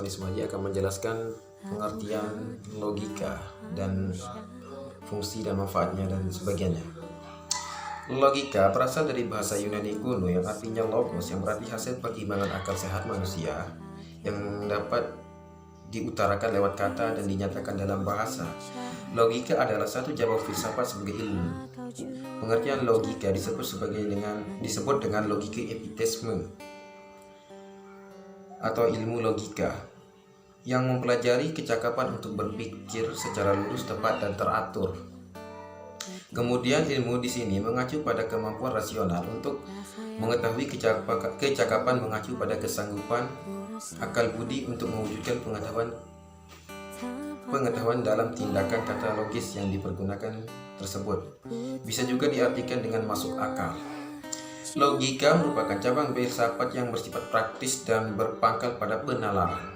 Ismaji akan menjelaskan pengertian logika dan fungsi dan manfaatnya dan sebagainya. Logika berasal dari bahasa Yunani kuno yang artinya logos, yang berarti hasil pertimbangan akal sehat manusia yang dapat diutarakan lewat kata dan dinyatakan dalam bahasa. Logika adalah satu cabang filsafat sebagai ilmu. Pengertian logika disebut dengan logika epitemesme atau ilmu logika, yang mempelajari kecakapan untuk berpikir secara lurus, tepat, dan teratur. Kemudian ilmu di sini mengacu pada kemampuan rasional untuk mengetahui kecakapan mengacu pada kesanggupan akal budi untuk mewujudkan pengetahuan dalam tindakan kata logis yang dipergunakan tersebut. Bisa juga diartikan dengan masuk akal. Logika merupakan cabang filsafat yang bersifat praktis dan berpangkal pada penalaran,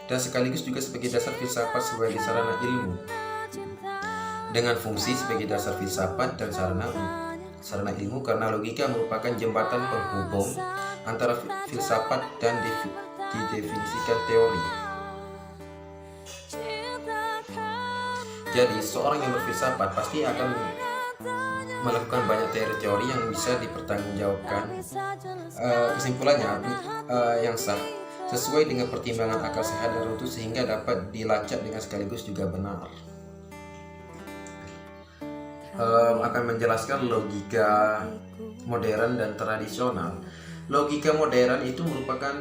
dan sekaligus juga sebagai dasar filsafat sebagai sarana ilmu, dengan fungsi sebagai dasar filsafat dan sarana ilmu, karena logika merupakan jembatan penghubung antara filsafat dan didefinisikan teori. Jadi seorang yang berfilsafat pasti akan melakukan banyak teori-teori yang bisa dipertanggungjawabkan. Kesimpulannya yang sah sesuai dengan pertimbangan akal sehat dan utuh, sehingga dapat dilacak dengan sekaligus juga benar. Akan menjelaskan logika modern dan tradisional. Logika modern itu merupakan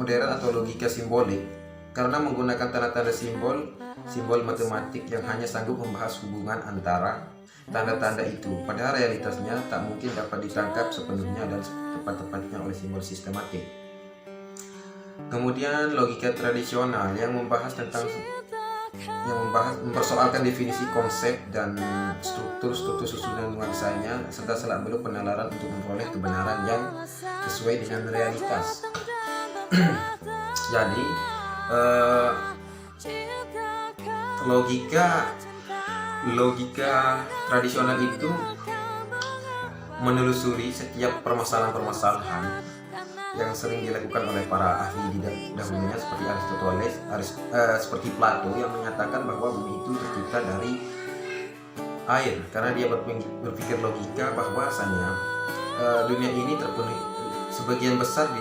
modern atau logika simbolik, karena menggunakan tanda-tanda simbol matematik yang hanya sanggup membahas hubungan antara tanda-tanda itu, padahal realitasnya tak mungkin dapat ditangkap sepenuhnya dan tepat-tepatnya oleh simbol sistematik. Kemudian logika tradisional yang mempersoalkan definisi konsep dan struktur susunan nuansanya, serta selak-beluk penalaran untuk memperoleh kebenaran yang sesuai dengan realitas. Jadi logika tradisional itu menelusuri setiap permasalahan-permasalahan yang sering dilakukan oleh para ahli di dahulunya, seperti Aristoteles, seperti Plato, yang menyatakan bahwa bumi itu tercipta dari air, karena dia berpikir logika bahwasanya dunia ini terpenuhi, sebagian besar di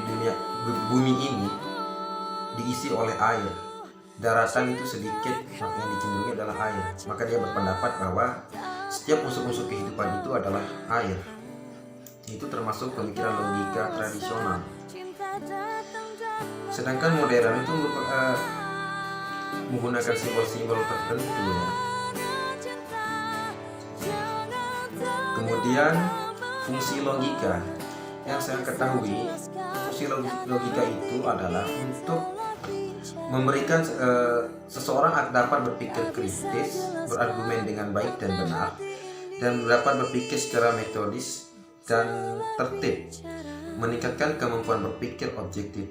bumi ini diisi oleh air. Daratan itu sedikit, maka yang dicenderungi adalah air. Maka dia berpendapat bahwa setiap unsur-unsur kehidupan itu adalah air. Itu termasuk pemikiran logika tradisional. Sedangkan modern itu menggunakan simbol-simbol tertentu ya. Kemudian fungsi logika yang saya ketahui, fungsi logika itu adalah untuk memberikan seseorang dapat berpikir kritis, berargumen dengan baik dan benar, dan dapat berpikir secara metodis dan tertib, meningkatkan kemampuan berpikir objektif,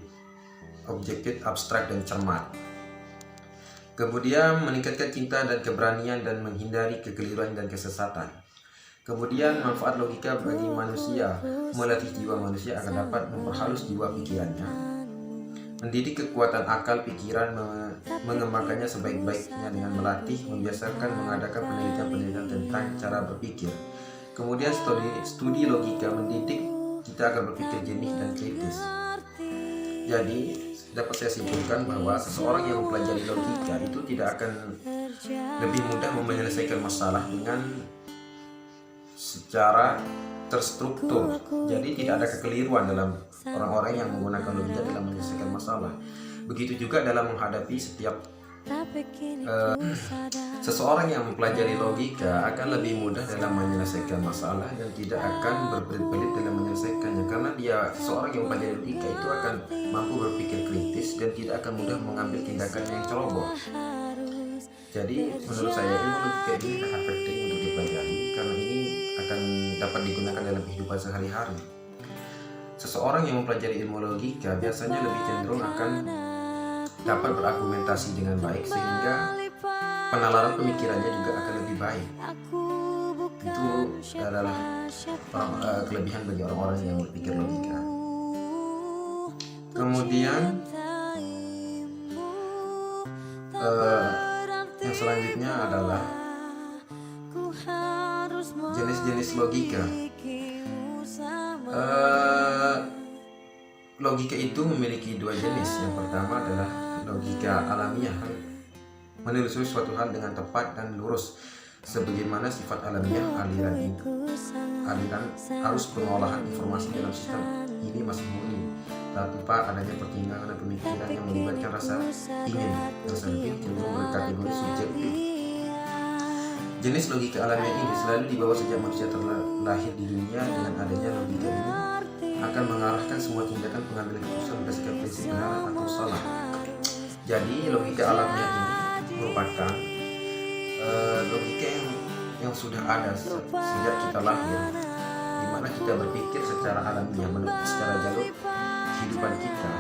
abstrak dan cermat. Kemudian meningkatkan cinta dan keberanian dan menghindari kekeliruan dan kesesatan. Kemudian manfaat logika bagi manusia, melatih jiwa manusia agar dapat memperhalus jiwa pikirannya, mendidik kekuatan akal pikiran, mengembangkannya sebaik-baiknya dengan melatih, membiasakan mengadakan penelitian-penelitian tentang cara berpikir. Kemudian studi logika mendidik kita agar berpikir jernih dan kritis. Jadi dapat saya simpulkan bahwa seseorang yang mempelajari logika itu tidak akan lebih mudah menyelesaikan masalah dengan secara terstruktur. Jadi tidak ada kekeliruan dalam orang-orang yang menggunakan logika dalam menyelesaikan masalah. Begitu juga dalam menghadapi setiap seseorang yang mempelajari logika akan lebih mudah dalam menyelesaikan masalah dan tidak akan berbelit-belit dalam menyelesaikannya, karena seseorang yang mempelajari logika itu akan mampu berpikir kritis dan tidak akan mudah mengambil tindakan yang ceroboh. Jadi menurut saya ilmu logika ini sangat penting untuk dipelajari, karena ini akan dapat digunakan dalam kehidupan sehari-hari. Seseorang yang mempelajari ilmu logika biasanya lebih cenderung akan dapat berargumentasi dengan baik, sehingga penalaran pemikirannya juga akan lebih baik. Itu adalah kelebihan bagi orang-orang yang berpikir logika. Kemudian yang selanjutnya adalah jenis-jenis logika. Logika itu memiliki dua jenis. Yang pertama adalah logika alamiah, menelusuri suatu hal dengan tepat dan lurus sebagaimana sifat alamiah aliran arus pengolahan informasi dalam sistem ini masih murni tanpa adanya pertimbangan dan pemikiran yang melibatkan rasa ingin. Rasa lebih cenderung berkategori subjektif. Jenis logika alamiah ini selalu dibawa sejak manusia terlahir di dunia. Dengan adanya logika ini akan mengarahkan semua tindakan pengambilan keputusan berdasarkan prinsip benar atau salah. Jadi logika alamiah ini merupakan logika yang sudah ada sejak kita lahir, di mana kita berpikir secara alamiah, secara jalur kehidupan kita.